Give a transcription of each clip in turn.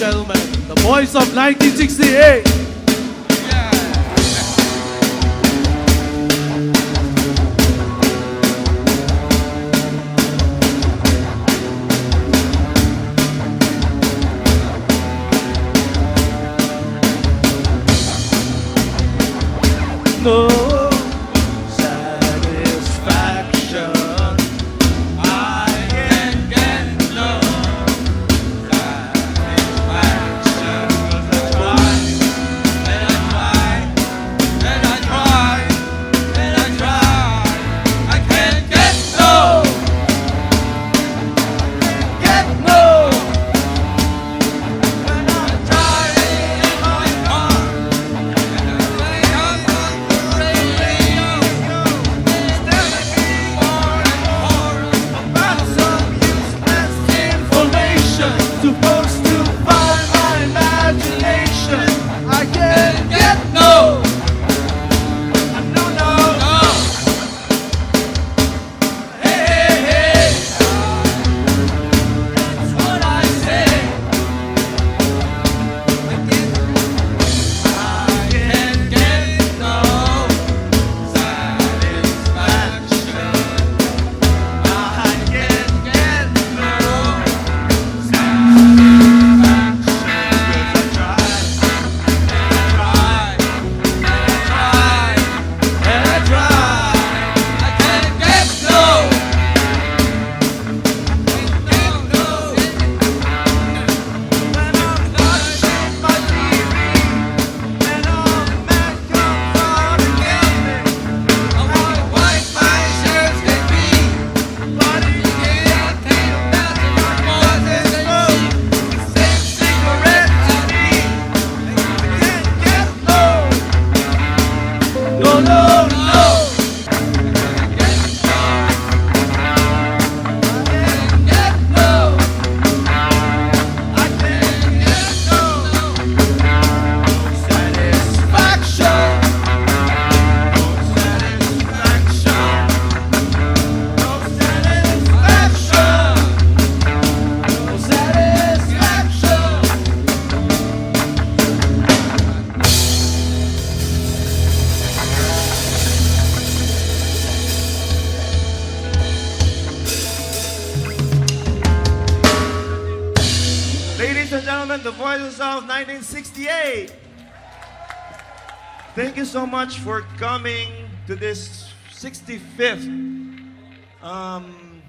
gentlemen, the boys of 1968. No satisfaction. I can get no satisfaction. 'Cause I try, and I try, and I try, and I try. I can't get no, get no. When I'm driving in my car, and I play on the radio, it's telling me more and more about some useless information. Supposed to find my imagination. I can't get no, no, no, no. Hey, hey, hey, that's what I say. I can't get no satisfaction. I can't get no satisfaction. 'Cause I try, and I try, I can't get no, no. When I'm watching my TV, and all men come out and get me. How white my shirts can be, but it can't take that more than smoke. Same cigarette to me. I can't get no, no, no, no. I can't get no, I can't get no satisfaction, no satisfaction, no satisfaction, no satisfaction. Ladies and gentlemen, the voices of 1968. Thank you so much for coming to this 65th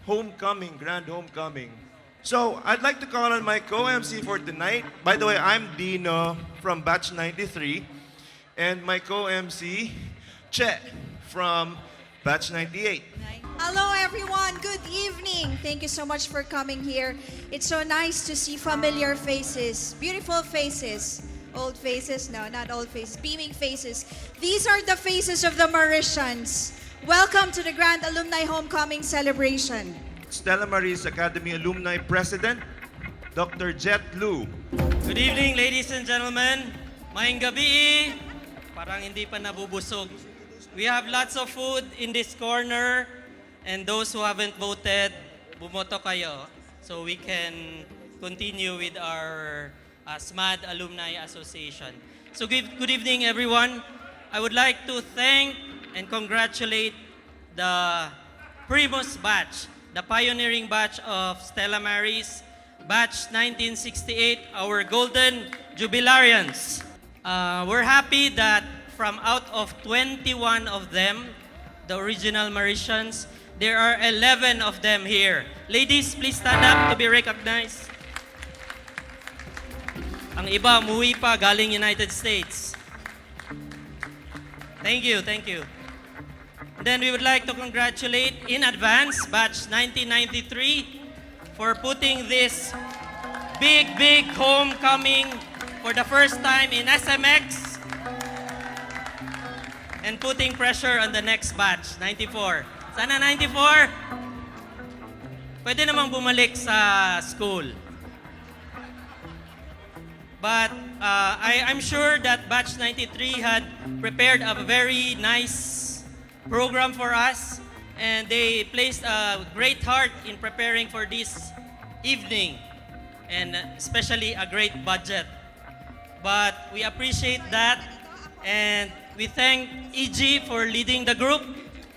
homecoming, grand homecoming. So, I'd like to call on my co-MC for tonight. By the way, I'm Dino from Batch 93. And my co-MC, Che, from Batch 98. Hello everyone, good evening. Thank you so much for coming here. It's so nice to see familiar faces, beautiful faces. Old faces? No, not old faces, beaming faces. These are the faces of the Mauritians. Welcome to the Grand Alumni Homecoming Celebration. Stella Maris Academy Alumni President, Dr. Jet Lu. Good evening, ladies and gentlemen. Maayong gabi. Parang hindi pa nabubusog. We have lots of food in this corner. And those who haven't voted, bumoto kayo. So we can continue with our Smad Alumni Association. So good evening, everyone. I would like to thank and congratulate the Primus batch, the pioneering batch of Stella Maris, batch 1968, our golden jubilarians. We're happy that from out of 21 of them, the original Mauritians, there are 11 of them here. Ladies, please stand up to be recognized. Ang iba, umuwi pa galing United States. Thank you, thank you. Then we would like to congratulate in advance batch 1993 for putting this big homecoming for the first time in SMX and putting pressure on the next batch, 94. Sana 94? Pwede namang bumalik sa school. But I'm sure that batch 93 had prepared a very nice program for us, and they placed a great heart in preparing for this evening. and especially a great budget. But we appreciate that, and we thank EG for leading the group.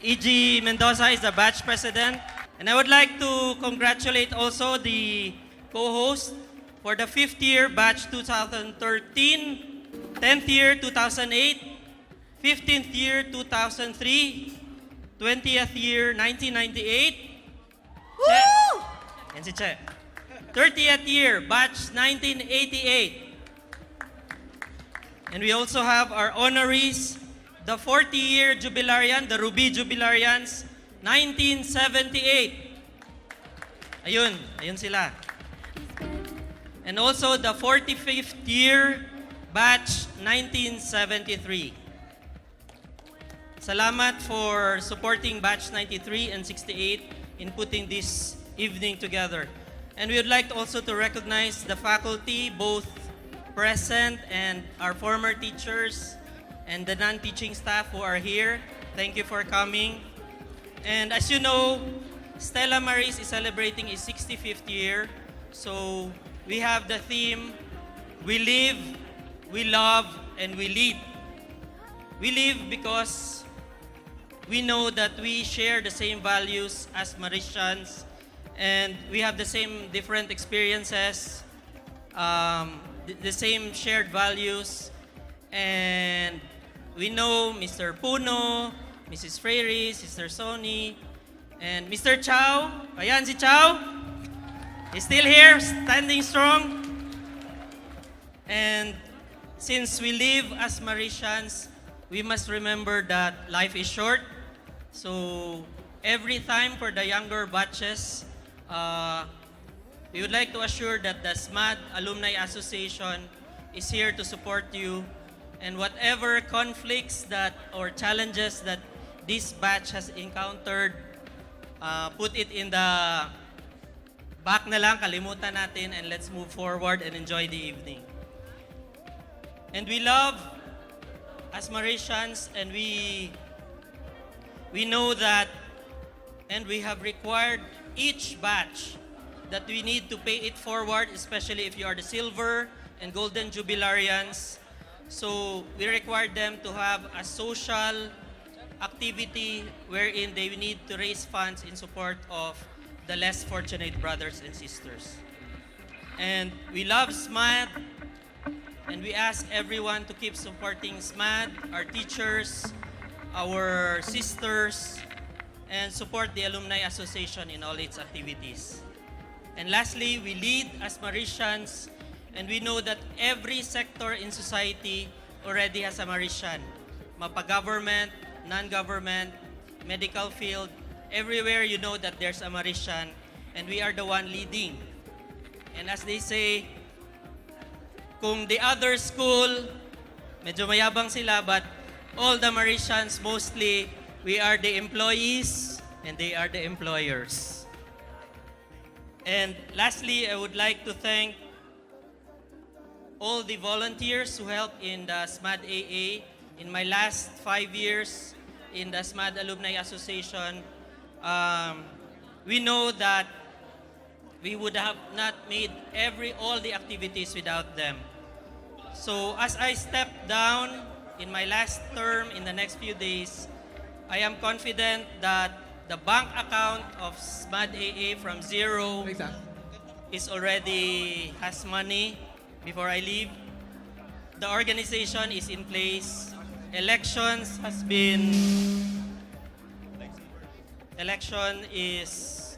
EG Mendoza is the batch president. And I would like to congratulate also the co-host for the 5th year, batch 2013, 10th year, 2008, 15th year, 2003, 20th year, 1998. Woo! Yan si Che. 30th year, batch 1988. And we also have our honorees, the 40-year jubilarian, the Ruby Jubilarians, 1978. Ayun sila. And also the 45th year, batch 1973. Salamat for supporting batch 93 and 68 in putting this evening together. And we would like also to recognize the faculty, both present and our former teachers and the non-teaching staff who are here. Thank you for coming. And as you know, Stella Maris is celebrating its 65th year. So we have the theme, we live, we love, and we lead. We live because we know that we share the same values as Mauritians, and we have the same different experiences, the same shared values, and we know Mr. Puno, Mrs. Freire, Sister Sony, and Mr. Chow. Ayan si Chow. He's still here, standing strong. And since we live as Mauritians, we must remember that life is short. So every time for the younger batches, we would like to assure that the Smad Alumni Association is here to support you, and whatever conflicts that or challenges that this batch has encountered, put it in the back na lang, kalimutan natin, and let's move forward and enjoy the evening. And we love as Mauritians, and we know that, and we have required each batch that we need to pay it forward, especially if you are the silver and golden jubilarians. So we require them to have a social activity wherein they need to raise funds in support of the less fortunate brothers and sisters. And we love SMAD, and we ask everyone to keep supporting SMAD, our teachers, our sisters, and support the Alumni Association in all its activities. And lastly, we lead as Mauritians, and we know that every sector in society already has a Mauritian. Mapa-government, non-government, medical field, everywhere you know that there's a Mauritian, and we are the one leading. And as they say, kung the other school, medyo mayabang sila, but all the Mauritians, mostly, we are the employees and they are the employers. And lastly, I would like to thank all the volunteers who helped in the SMAD AA. In my last 5 years in the SMAD Alumni Association, we know that we would have not made all the activities without them. So as I step down in my last term in the next few days, I am confident that the bank account of SMAD AA from zero is already has money before I leave. The organization is in place. Election is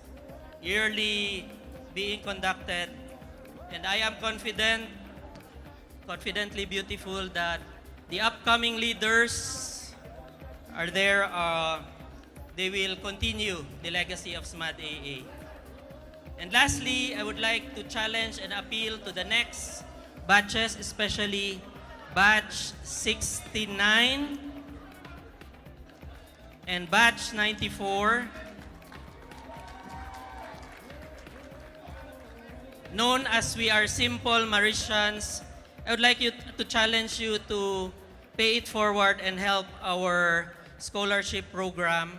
yearly being conducted, and I am confidently beautiful that the upcoming leaders are there. They will continue the legacy of SMAD AA. And lastly, I would like to challenge and appeal to the next batches, especially batch 69 and batch 94, known as we are simple Mauritians. I would like to challenge you to pay it forward and help our scholarship program.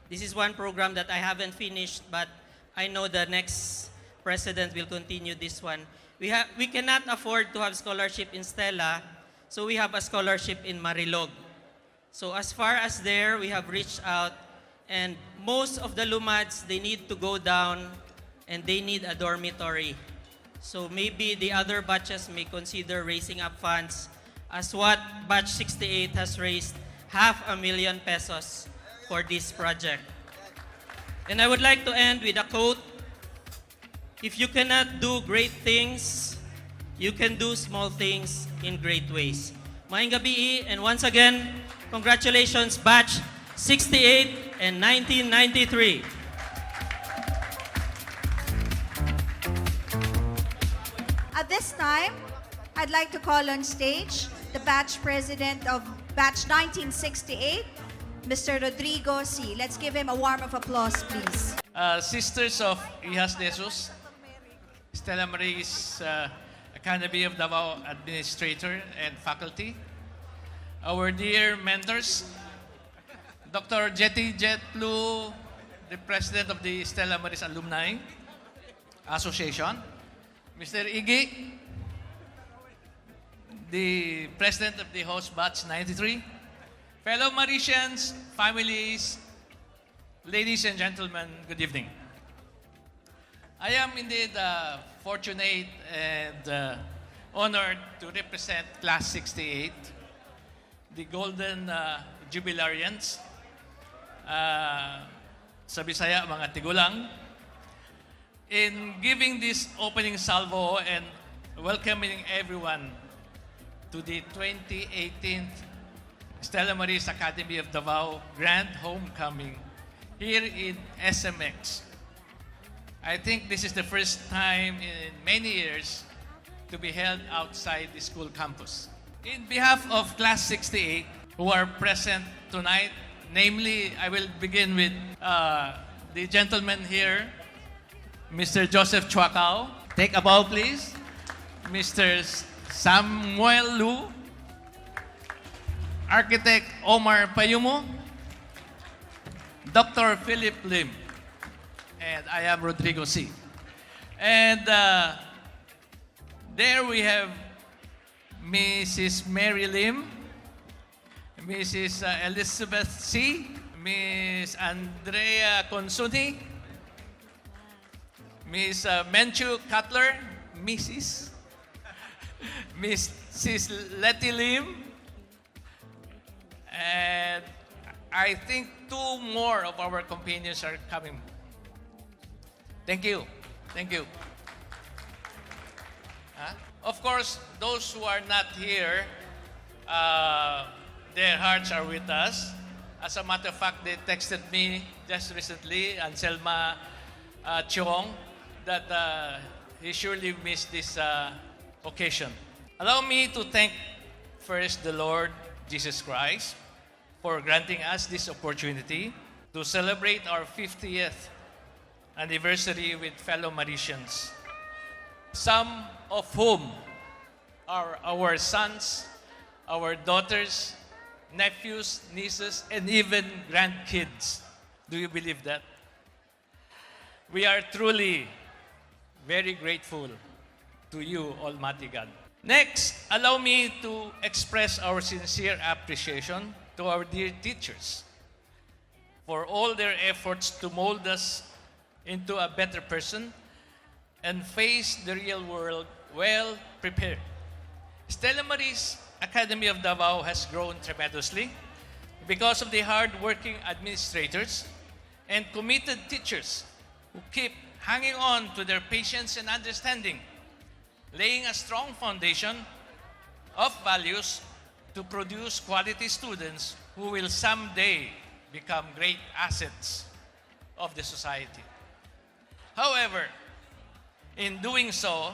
This is one program that I haven't finished, but I know the next president will continue this one. We cannot afford to have scholarship in Stella, so we have a scholarship in Marilog. So as far as there, we have reached out, and most of the Lumads, they need to go down and they need a dormitory. So maybe the other batches may consider raising up funds as what batch 68 has raised 500,000 pesos for this project. And I would like to end with a quote. If you cannot do great things, you can do small things in great ways. Maayong gabi, and once again, congratulations batch 68 and 1993. At this time, I'd like to call on stage the batch president of batch 1968, Mr. Rodrigo C. Let's give him a warm of applause, please. Sisters of Ihas de Jesus, Stella Marie's Academy of Davao Administrator and Faculty, our dear mentors, Dr. Jetty Jetlu, the President of the Stella Marie's Alumni Association, Mr. Iggy, the President of the host batch 93, fellow Maricians, families, ladies and gentlemen, good evening. I am indeed fortunate and honored to represent Class 68, the Golden Jubilarians, sa Bisaya, mga tigulang, in giving this opening salvo and welcoming everyone to the 2018 Stella Marie's Academy of Davao Grand Homecoming here in SMX. I think this is the first time in many years to be held outside the school campus. In behalf of Class 68 who are present tonight, namely, I will begin with the gentleman here, Mr. Joseph Chuacao. Take a bow, please. Mr. Samuel Lu, Architect Omar Payumo, Dr. Philip Lim, and I am Rodrigo C. And there we have Mrs. Mary Lim, Mrs. Elizabeth C., Miss Andrea Consuni, Miss Menchu Cutler, Mrs. Mrs. Letty Lim, and I think two more of our companions are coming. Thank you. Thank you. Of course, those who are not here, their hearts are with us. As a matter of fact, they texted me just recently, Anselma Chiong, that he surely missed this occasion. Allow me to thank first the Lord Jesus Christ for granting us this opportunity to celebrate our 50th anniversary with fellow Maricians, some of whom are our sons, our daughters, nephews, nieces, and even grandkids. Do you believe that? We are truly very grateful to you, Almighty God. Next, allow me to express our sincere appreciation to our dear teachers for all their efforts to mold us into a better person and face the real world well prepared. Stella Marie's Academy of Davao has grown tremendously because of the hard-working administrators and committed teachers who keep hanging on to their patience and understanding, laying a strong foundation of values to produce quality students who will someday become great assets of the society. However, in doing so,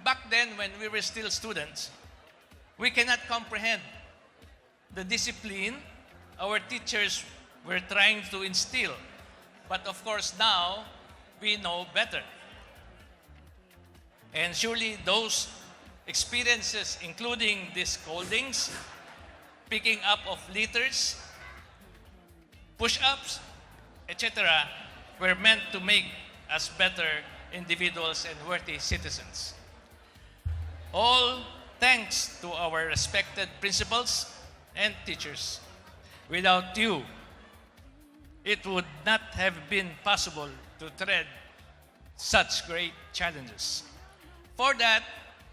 back then when we were still students, we cannot comprehend the discipline our teachers were trying to instill. But of course now, we know better. And surely those experiences, including the scoldings, picking up of litters, push-ups, etc., were meant to make us better individuals and worthy citizens. All thanks to our respected principals and teachers. Without you, it would not have been possible to tread such great challenges. For that,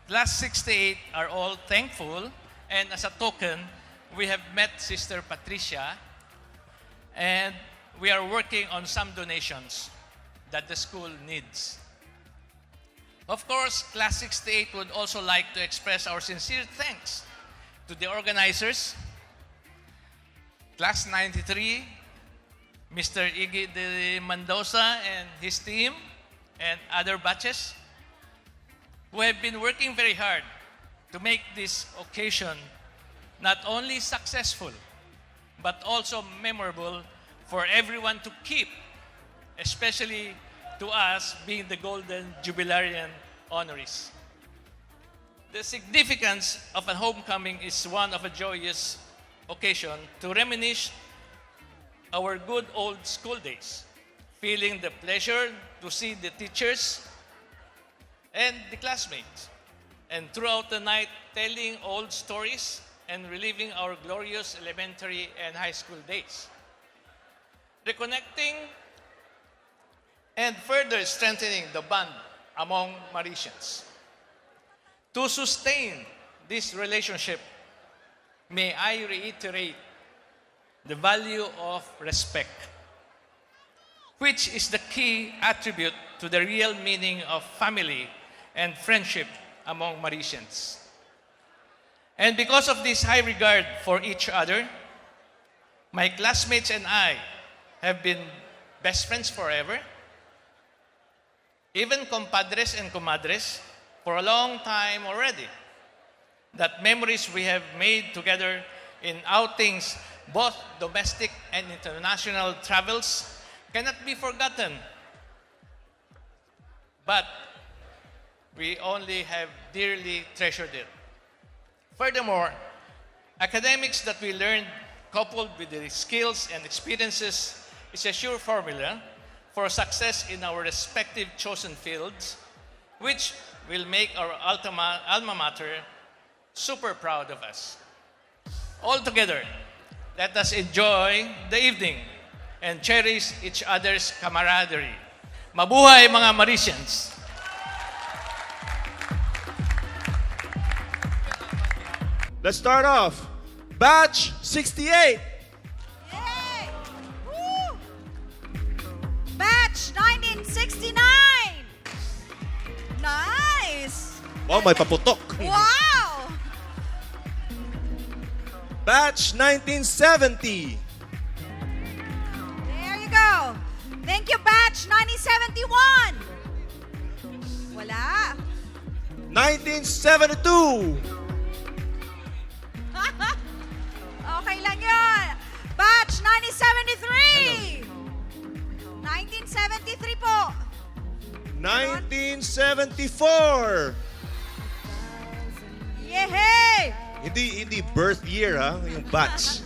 Class 68 are all thankful, and as a token, we have met Sister Patricia, and we are working on some donations that the school needs. Of course, Class 68 would also like to express our sincere thanks to the organizers, Class 93, Mr. Iggy de Mendoza and his team, and other batches who have been working very hard to make this occasion not only successful, but also memorable for everyone to keep, especially to us being the Golden Jubilarian honorees. The significance of a homecoming is one of a joyous occasion to reminisce our good old school days, feeling the pleasure to see the teachers and the classmates, and throughout the night telling old stories and reliving our glorious elementary and high school days. Reconnecting and further strengthening the bond among Mauritians. To sustain this relationship, may I reiterate the value of respect, which is the key attribute to the real meaning of family and friendship among Mauritians. And because of this high regard for each other, my classmates and I have been best friends forever, even compadres and comadres for a long time already. That memories we have made together in outings, both domestic and international travels, cannot be forgotten. But we only have dearly treasured it. Furthermore, academics that we learned coupled with the skills and experiences is a sure formula for success in our respective chosen fields, which will make our alma mater super proud of us. All together, let us enjoy the evening and cherish each other's camaraderie. Mabuhay mga Mauritians! Let's start off. Batch 68. Yay! Woo! Batch 1969! Nice! Oh, may paputok. Wow! Batch 1970. There you go. Thank you, Batch 1971. Wala. 1972. Okay lang yun. Batch 1973. 1973 po. 1974. Yehey! Hindi birth year ha, yung batch.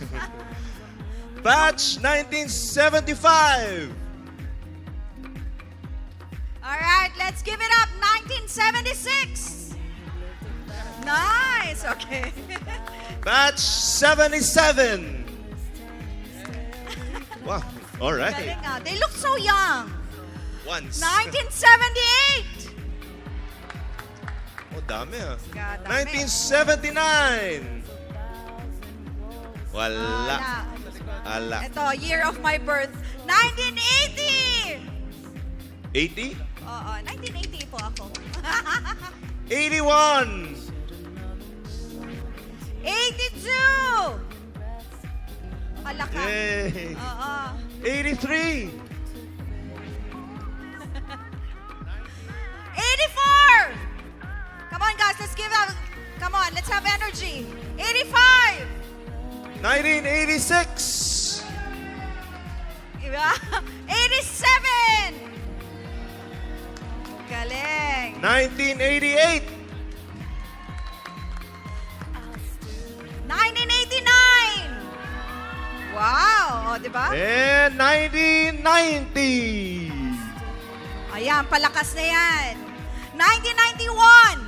Batch 1975. All right, let's give it up. 1976. Nice. Okay. Batch 77. Wow, all right. Galing ah. They look so young. Once. 1978. Oh, dami ah. God, dami. 1979. Wala. Ala. Ito, year of my birth. 1980. 80? Oo, 1980 po ako. 81. 82. Kalaka. Yay. Oo. 83. 84. Come on, guys. Let's give up. Come on. Let's have energy. 85. 1986. 87. Galing. 1988. 1989. Wow. O, di ba? And 1990. Ayan, palakas na yan. 1991.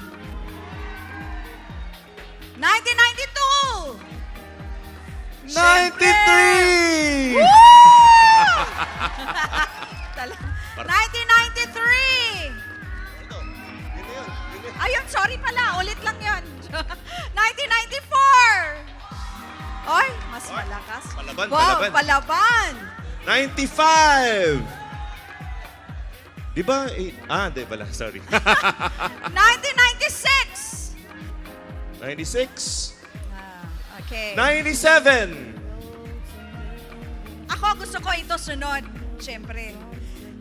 1992. 93! Woo! 1993. Ayun, sorry pala. Ulit lang yun. 1994. Oy, mas malakas. Palaban, wow, palaban. palaban. 95! Di ba? Di pala. Sorry. 1996. 96. Okay. 97. Ako gusto ko ito sunod. Siyempre.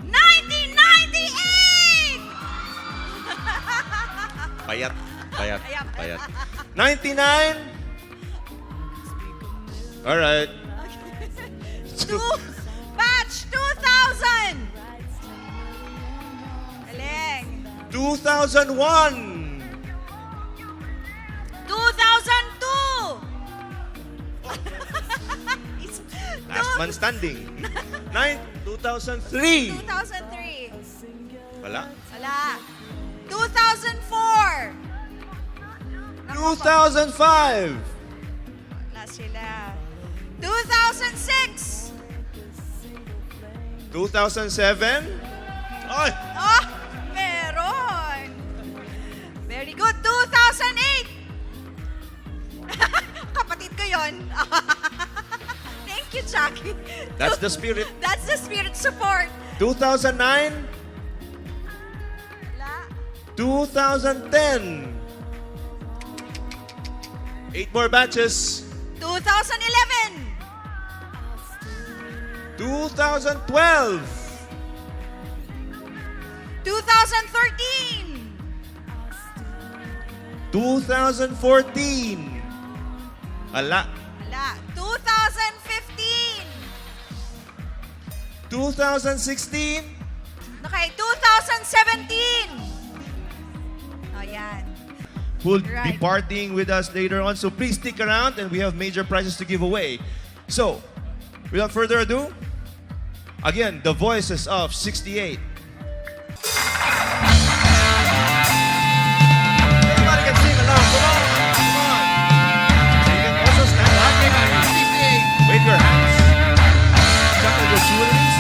1998! Payat. Payat. Ayan. Payat. 99. Alright. Batch 2000! Galing. 2001. 2002! Last man standing. 2003. 2003. Wala. Wala. 2004. 2005. Wala sila. 2006. 2007. Ay! Oh, meron. Very good. 2008. Kapatid ko yun. Thank you, Jackie. That's the spirit. That's the spirit support. 2009. Wala. 2010. 8 more batches. 2011. 2012. 2013. 2014. Ala. Wala. 2015. 2016. Okay, 2017. Oh, yan. Who'll be Right. partying with us later on. So please stick around and we have major prizes to give away. So, without further ado, again, the voices of 68. Everybody can sing along. Come on. Come on. You can also stand up. Wave your hands. Check out your jewelries.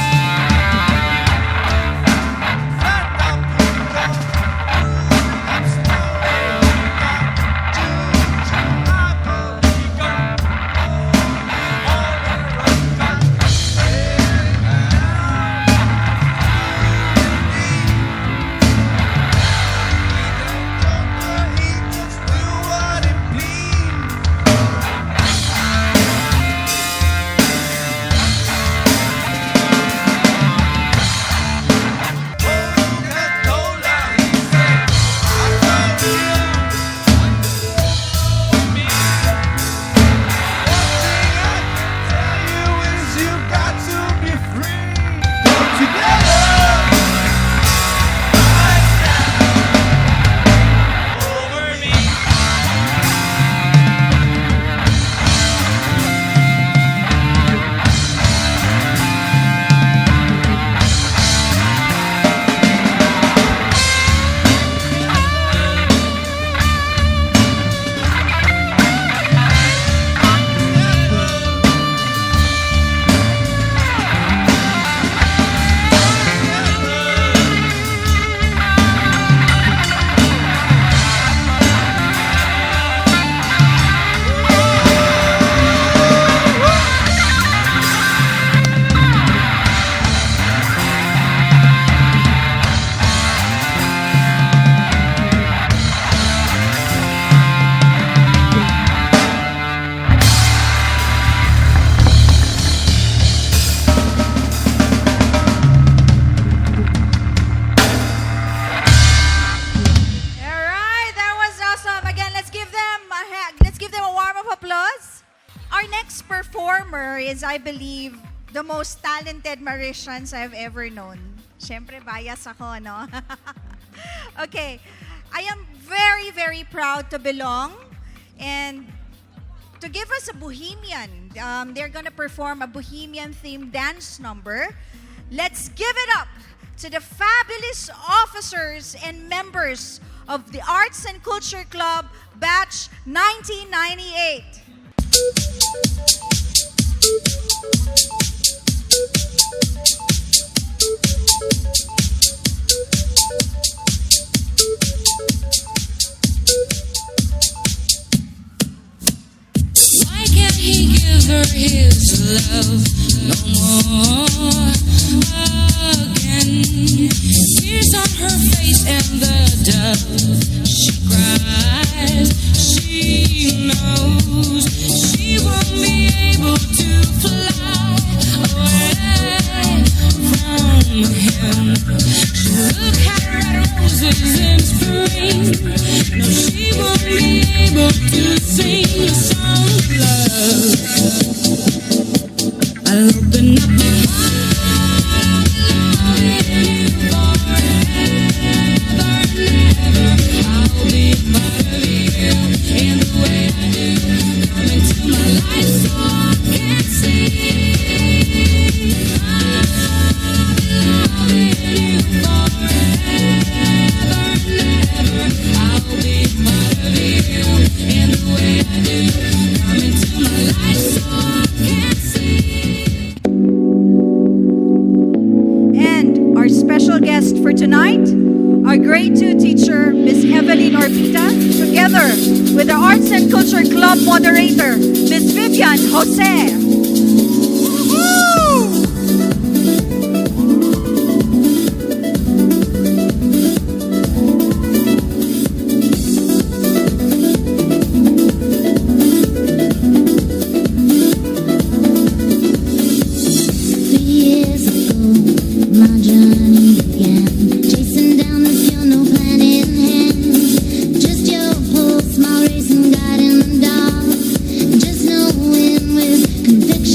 is, I believe, the most talented Mauritians I've ever known. Siyempre, bias ako, no? Okay. I am very, very proud to belong and to give us a bohemian. They're gonna perform a bohemian-themed dance number. Let's give it up to the fabulous officers and members of the Arts and Culture Club Batch 1998. Why can't he give her his love no more again? Tears on her face and the dove she cries. She knows she won't be able to fly away from him. She look at red roses in spring. No, she won't be able to sing a song of love. I'll open up my heart, loving you forever and ever. I'll be part of you in the way I do. Come into my life so I can see. I'll be loving you forever and ever. I'll be part of you in the way I do. Come into my life so I can see. And our special guest for tonight, our grade 2 teacher, Miss Evelyn Orbita, together with the Arts and Culture Club moderator, Miss Vivian Jose. Woo! Years ago, my journey began, chasing down this girl, no plan in hand. Just your pulse, my racing guide in the dark. Just knowing with conviction.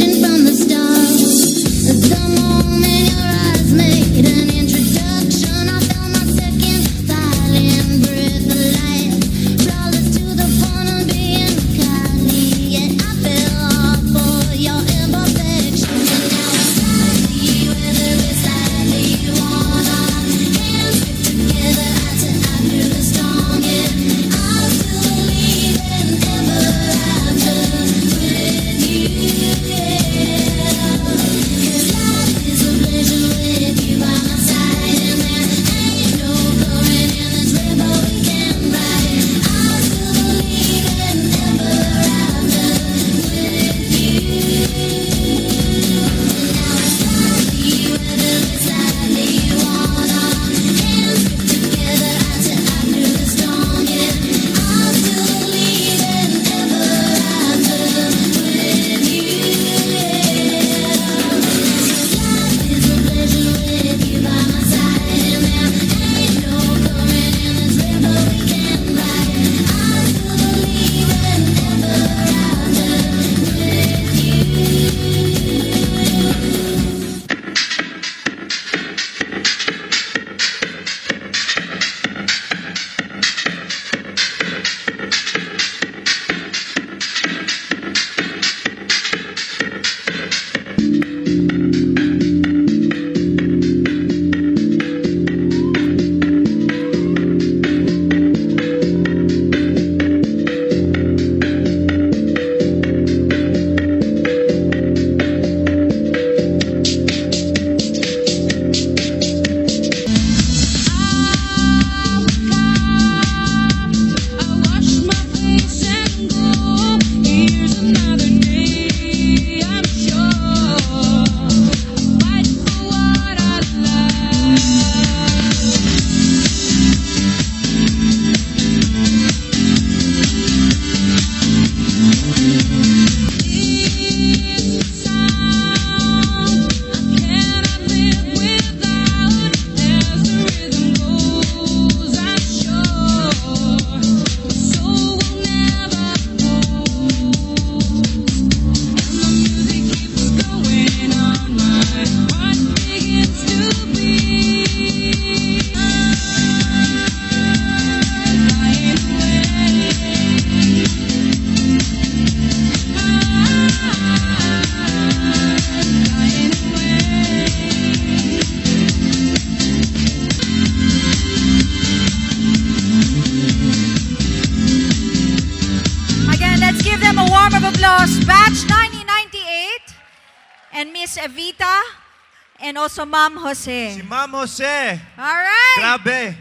and Miss Evita, and also Ma'am Si Jose. Ma'am Jose. Alright! Grabe.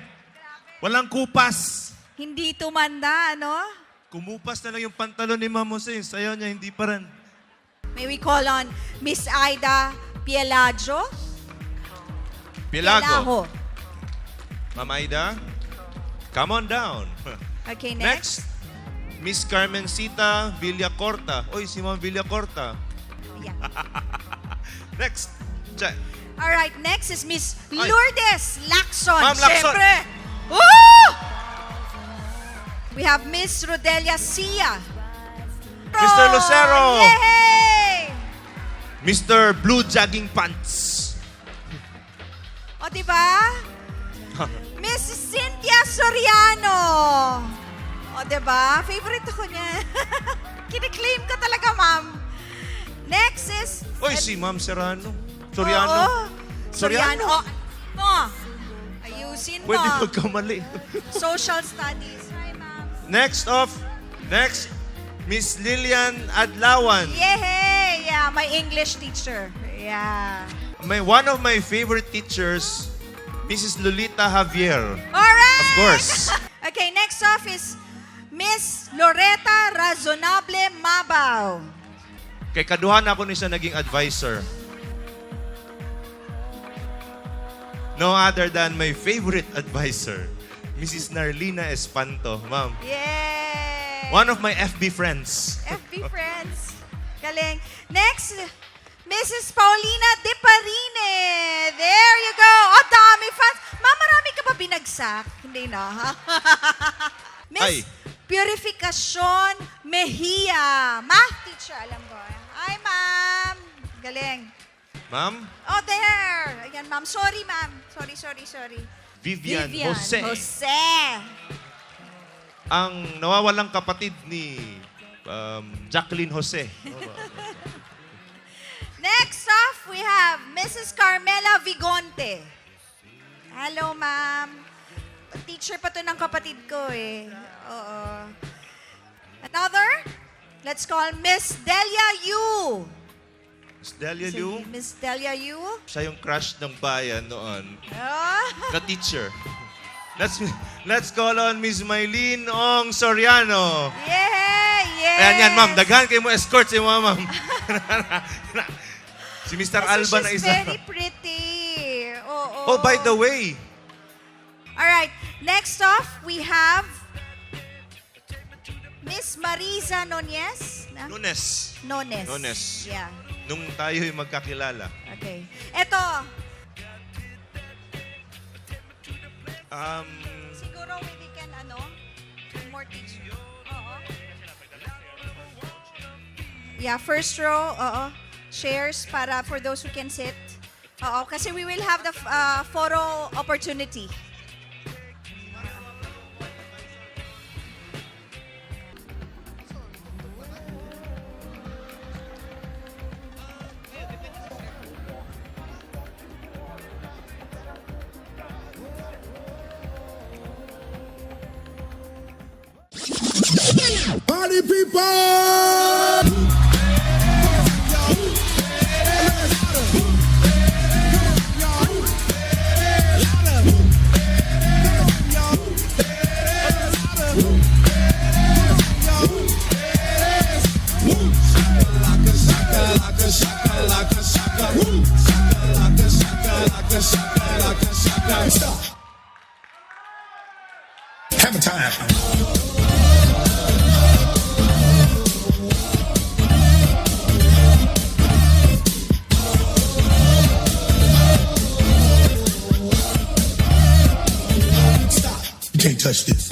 Walang kupas. Hindi tumanda, ano? Kumupas na lang yung pantalon ni Ma'am Jose. Yung sayo niya, hindi pa rin. May we call on Miss Aida Pielajo. Pilago. Ma'am Aida, come on down. Okay, Next, next. Miss Carmencita Villacorta. Oy, si Ma'am Villacorta. Yeah. Next, check. Alright, next is Miss Ay. Lourdes Lacson. Ma'am Lacson. Siyempre. Woo! We have Miss Rodelia Sia. Mr. Lucero. Yay! Mr. Blue Jogging Pants. O, diba? Miss Cynthia Soriano. O, diba? Favorite ako niya. Kiniklaim ko talaga, ma'am. Next is... Oy, si Ma'am Serrano. Soriano. Oo. Soriano. O, ayusin mo. Pwede magkamali. Social studies. Hi, ma'am. Next, Miss Lilian Adlawan. Yay! Yeah, my English teacher. Yeah. One of my favorite teachers, Mrs. Lolita Javier. Alright! Of course. Okay, next off is Miss Loretta Razonable Mabaw. Kay kaduhan ako ni siya naging advisor. No other than my favorite advisor, Mrs. Narlina Espanto. Ma'am, Yay! one of my FB friends. FB friends. Galing. Next, Mrs. Paulina De Parine. There you go. O, dami fans. Ma'am, marami ka ba binagsak? Hindi na, ha? Ay. Miss Purificacion Mejia. Math teacher, alam ko. Hi, ma'am. Galing. Ma'am, Oh, there. Ayan, ma'am. Sorry, ma'am. Sorry. Vivian Jose. Jose. Ang nawawalang kapatid ni Jacqueline Jose. Next off, we have Mrs. Carmela Vigonte. Hello, ma'am. Teacher pa to ng kapatid ko eh. Oo. Another? Let's call Miss Delia Yu. Miss Delia Liu, Miss Delia Yu. siya yung crush ng bayan noon. Oh. Na teacher. Let's call on Miss Maylene Ong Soriano. Yeah. Ayan yan, ma'am. Daghan kayo mo escort si ma'am. Si Mr. Alba na She's isa. very pretty. Oo. Oh, by the way, Alright, next off, we have Miss Marisa Nunez. Nunes. Nunes. Yeah, Nung tayo'y magkakilala. okay. Ito, siguro we can, more teachers. Oo. Yeah, first row, shares for those who can sit. Oo, kasi we will have the photo opportunity. Party people! Hammer time. You can't touch this.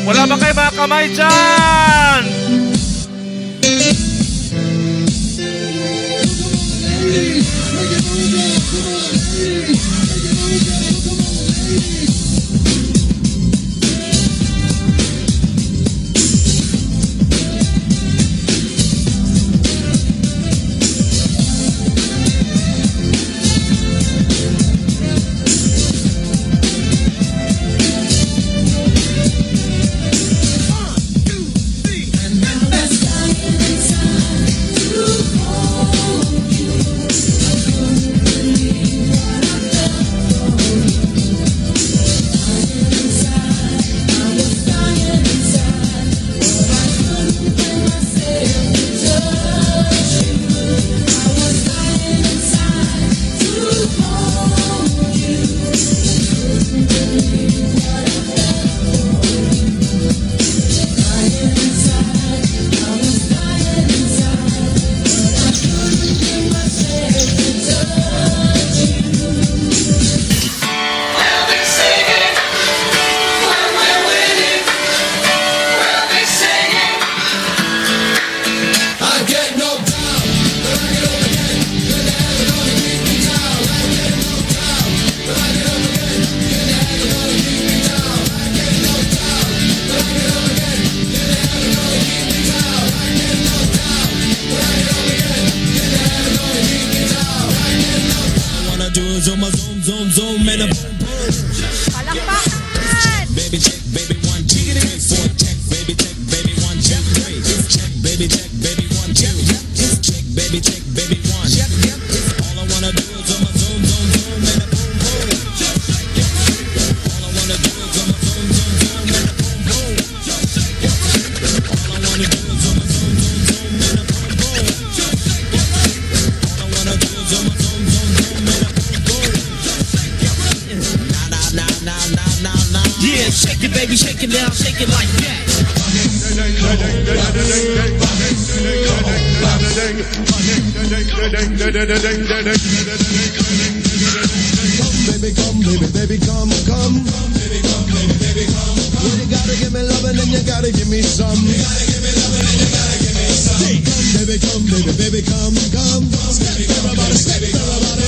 Wala ba kayo mga kamay dyan? Palakpakan! Baby check, baby 1, 2, 3, 4, check, baby check, baby 1, check, 3, check, baby check, baby 1, 2, check, baby check, baby 1, all I wanna do is on my zoom, zoom, zoom, and a boom, boom. All I wanna do is on my zoom, zoom, zoom, and a boom, boom. All I wanna do is on my zoom, zoom, zoom, and a boom, boom. All I wanna do is on my zoom, zoom, zoom, and a boom, boom. Nah. Yeah, shake it, baby, shake it now, shake it like that. Baby, come, baby, baby, come, come. Baby, come, baby, baby, come, come. You gotta give me loving and you gotta give me some. You gotta give me loving and you gotta give me some. Come, baby, come, baby, baby, come, come. Step, everybody, step, everybody.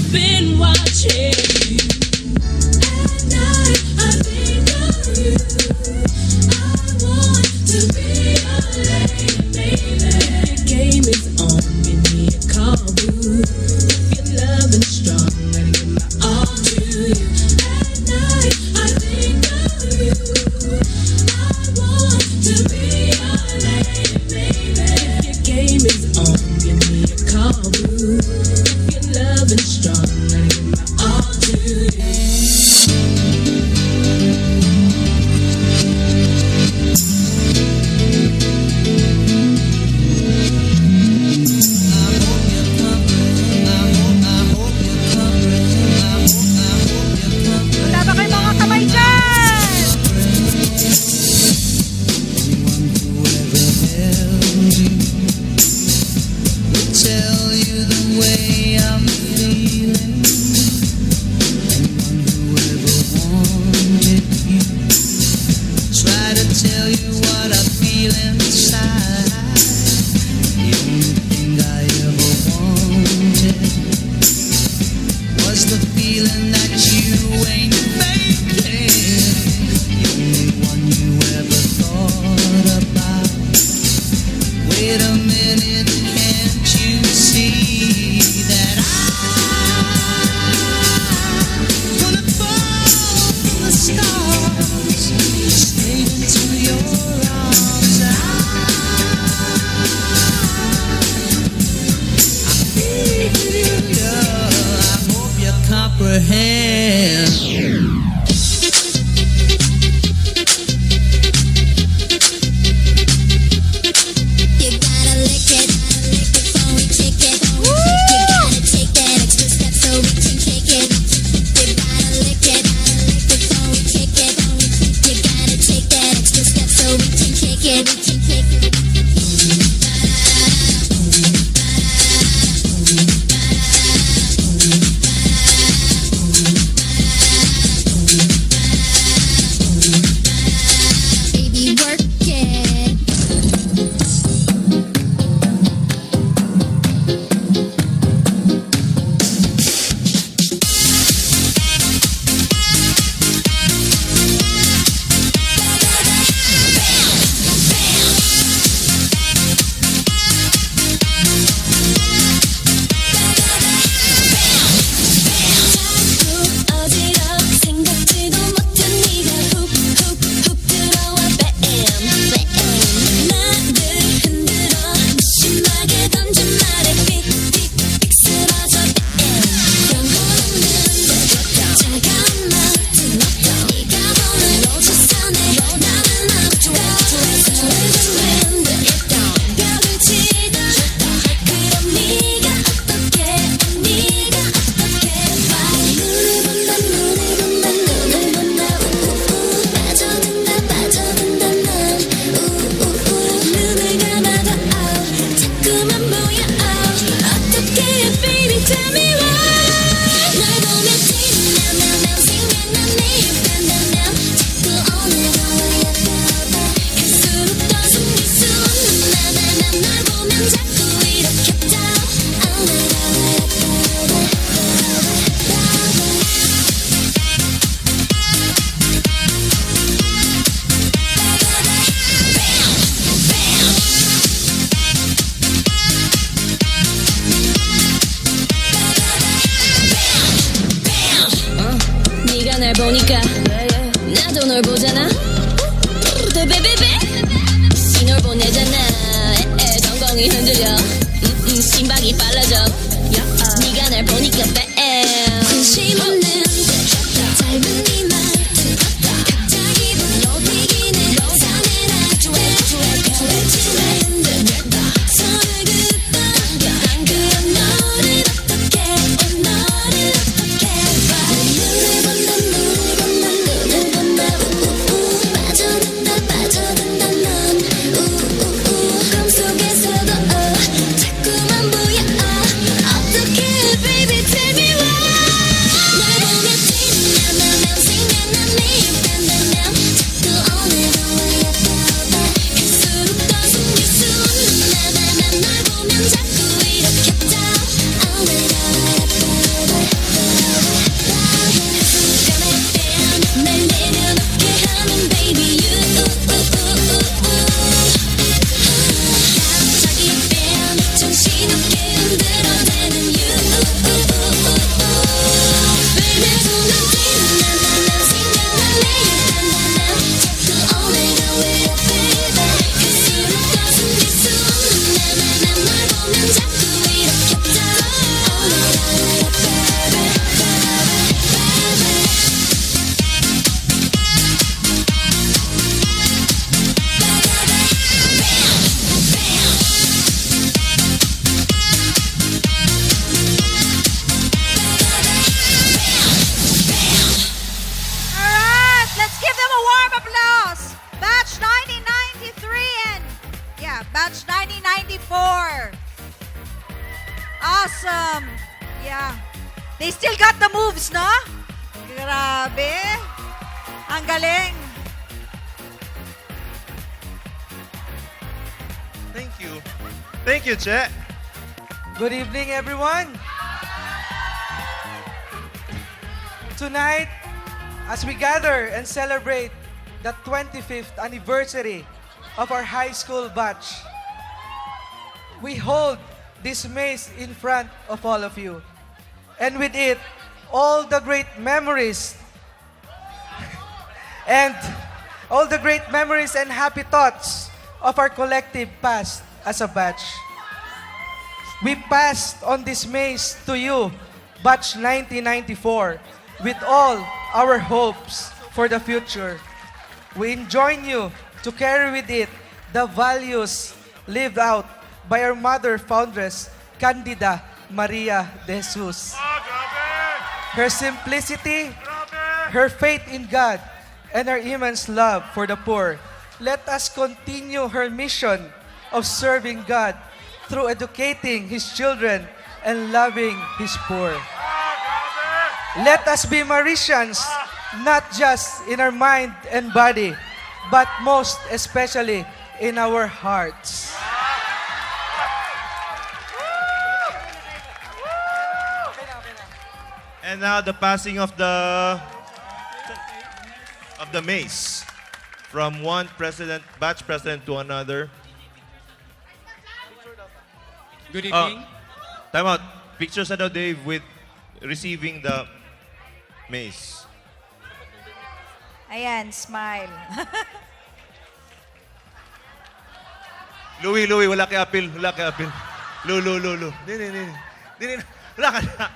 Been watching you at night. I think of you. I want to be your lady, baby. The game is on. Give me a call, boo. If your love is strong, gotta give my all to you. At night, I think of you. I want to be your lady, baby. If your game is on, give me a call, boo. If your love is strong, gotta give my all to you. Wala ba kayo mga kamay dyan? Tell you the way I'm feeling. Anyone who ever wanted you. Try to tell you what I feel inside. The only thing I ever wanted was the feeling that you ain't faking. The only one you ever thought about. Wait a minute, can't you see that I 보니까 나도 널 보잖아 베베베 신호를 보내잖아 덩덩이 흔들려 심박이 빨라져 네가 날 보니까 관심 없는 짧은 네 말투 갑자기 높이긴 해 사내라 손을 긋다 난 그런 너를 어떻게 너를 어떻게 눈을 본다 우우 빠져든다 넌 우우우 꿈속에서도 자꾸만 보여 어떻게 baby tell me why 날 보면 뒷나면 생각난 매일 딴딴딴 자꾸 오늘도 왜 예뻐봐 갈수록 더 숨길 수 없는 날 보면 자꾸 이렇게 down oh my god 날 내려놓게 하는 baby you 갑자기 뺨 정신없게 흔들어대는 you baby 손을 뒷나면 생각난 매일 딴딴딴 자꾸 오늘도 왜 baby 갈수록 더 숨길 수 없는 날 보면 자꾸 이렇게 down oh my god Alright, let's give them a warm applause. Batch 1993 and batch 1994. Awesome. Yeah. They still got the moves, no? Grabe. Ang galing. Thank you. Thank you, Che. Good evening, everyone. Tonight, as we gather and celebrate the 25th anniversary of our high school batch, we hold this maze in front of all of you. And with it, all the great memories and all the great memories and happy thoughts of our collective past as a batch. We passed on this maze to you, batch 1994, with all our hopes for the future. We enjoin you to carry with it the values lived out by our mother foundress, Candida Maria de Jesus. Her simplicity, her faith in God, and her immense love for the poor. Let us continue her mission of serving God through educating His children and loving His poor. Let us be Mauritians, not just in our mind and body, but most especially in our hearts. And now the passing of the mace from one batch president to another. Good evening. Time out. Pictures of Dave with receiving the mace. Ayan, smile. Louie, wala kay apil. Wala kay apil. Lu. Dini. Wala ka na.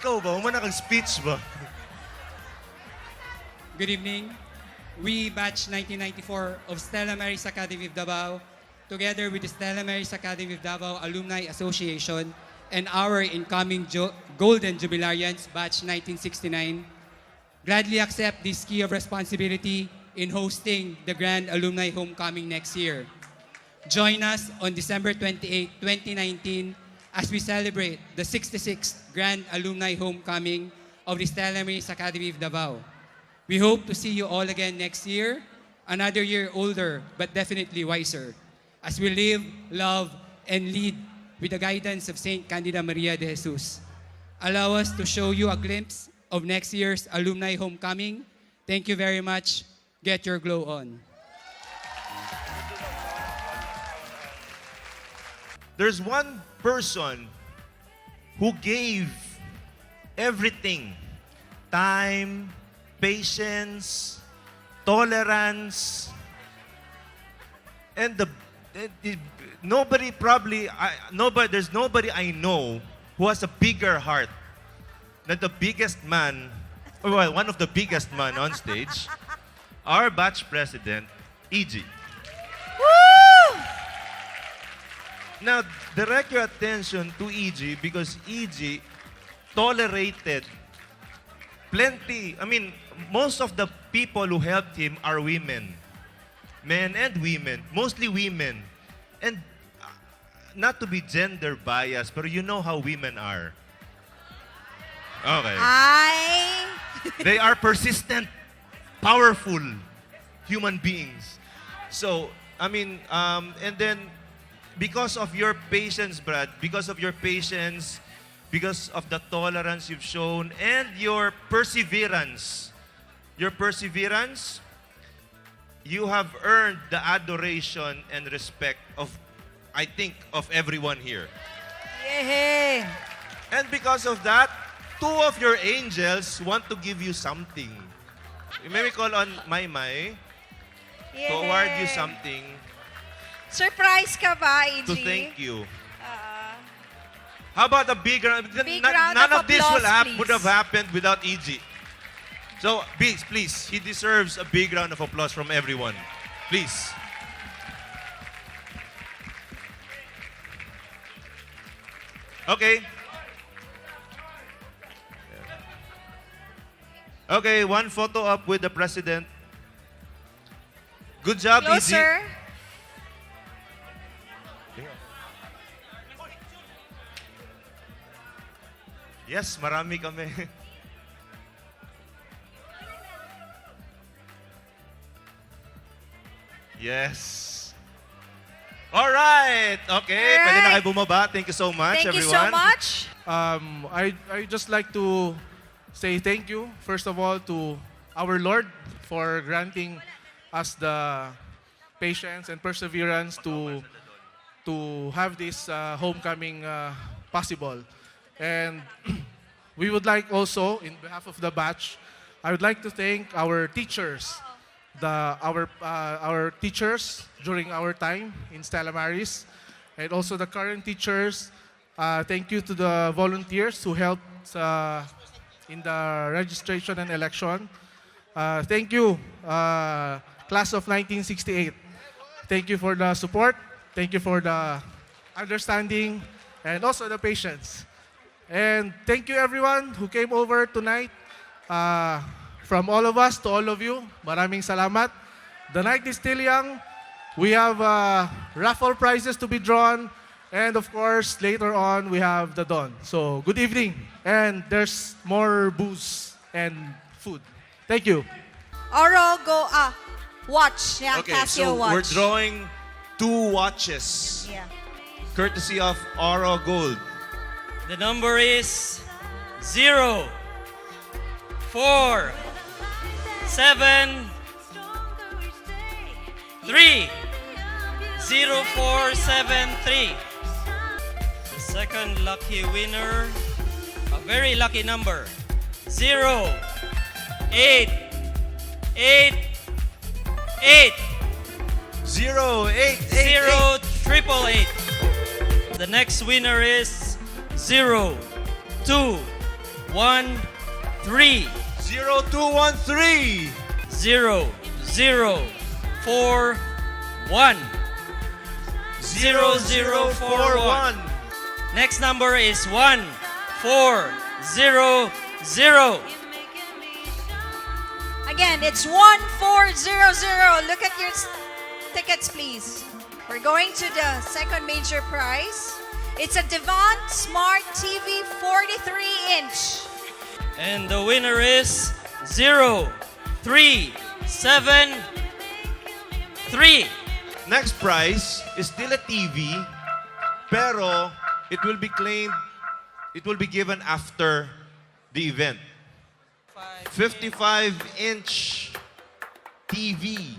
Ikaw ba? Humana kang speech ba? Good evening. We, batch 1994 of Stella Maris Academy of Davao, together with the Stella Maris Academy of Davao Alumni Association and our incoming Golden Jubilarians, batch 1969, gladly accept this key of responsibility in hosting the Grand Alumni Homecoming next year. Join us on December 28, 2019 as we celebrate the 66th Grand Alumni Homecoming of the Stella Maris Academy of Davao. We hope to see you all again next year, another year older, but definitely wiser, as we live, love, and lead with the guidance of Saint Candida Maria de Jesus. Allow us to show you a glimpse of next year's Alumni Homecoming. Thank you very much. Get your glow on. There's one person who gave everything. Time, patience, tolerance, and nobody probably, there's nobody I know who has a bigger heart than the biggest man, or well, one of the biggest man on stage, our batch president, EG. Now, direct your attention to EG because EG tolerated plenty. I mean, most of the people who helped him are women. Men and women. Mostly women. And not to be gender biased, but you know how women are. Okay. They are persistent, powerful human beings. So, I mean, and then because of your patience, Brad, because of your patience, because of the tolerance you've shown, and your perseverance, you have earned the adoration and respect of, I think, of everyone here. Yay! And because of that, two of your angels want to give you something. You may call on Maymay to award you something Surprise ka ba, EG? to thank you. How about a big round? Big round None of of this applause, please. would have happened without EG. So, please, he deserves a big round of applause from everyone. Please. Okay. Okay, one photo up with the president. Good job, Closer. EG. Yes, marami kami. Yes. All right. Okay, All pwede na right. kayo bumaba. Thank you so much, Thank you everyone. so much. I just like to say thank you, first of all, to our Lord for granting us the patience and perseverance to have this homecoming possible. And we would like also, in behalf of the batch, I would like to thank our teachers, our teachers during our time in Stella Maris, and also the current teachers. Thank you to the volunteers who helped in the registration and election. Thank you, class of 1968. Thank you for the support. Thank you for the understanding and also the patience. And thank you everyone who came over tonight. From all of us to all of you, maraming salamat. The night is still young. We have raffle prizes to be drawn. And of course, later on, we have the dawn. So, good evening. And there's more booze and food. Thank you. Oro, go, watch. Yeah, Okay, Casio so watch. we're drawing 2 watches, Yeah. courtesy of Oro Gold. The number is 0, 4, 7, 3. 0473. The second lucky winner, a very lucky number, 0, 8, 8, 8, 0, 8, 0, 888. The next winner is 0, 2, 1, 3. 0213. 0, 0, 4, 1. 0041. Next number is 1, 4, 0, 0. Again, it's 1400. Look at your tickets, please. We're going to the second major prize. It's a Devon Smart TV 43-inch. And the winner is 0, 3, 7, 3. Next prize is still a TV, pero it will be claimed, it will be given after the event. 55-inch TV.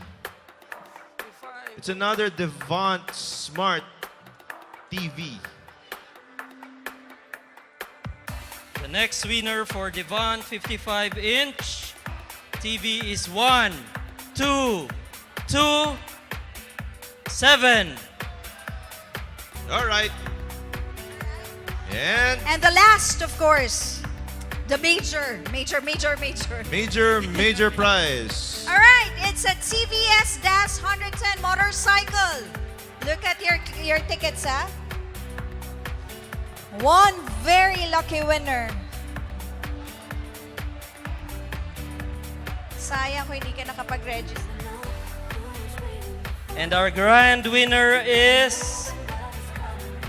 It's another Devon Smart TV. The next winner for Devon 55-inch TV is 1, 2, 2, 7. All right. And And the last, of course, the major. major prize. All right, it's a TVS DAS 110 motorcycle. Look at your tickets, ha? One very lucky winner. Sayang kung hindi ka nakapag-register. And our grand winner is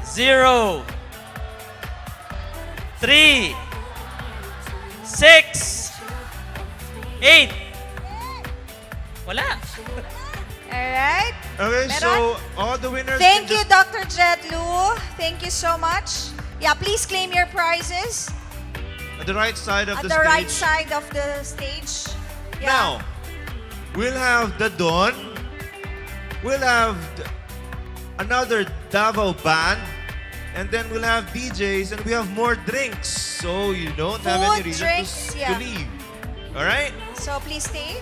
0, 3, 6, 8. Wala. All right. Okay, Meron? so all the winners. Thank can you, just- Dr. Jetlu. Thank you so much. Yeah, please claim your prizes At the right side of at the the stage. right side of the stage. Yeah. Now, we'll have the Dawn. We'll have another Davao band. And then we'll have DJs and we have more drinks. So you don't have any Food, reason drinks, to yeah. leave. All right? So please stay.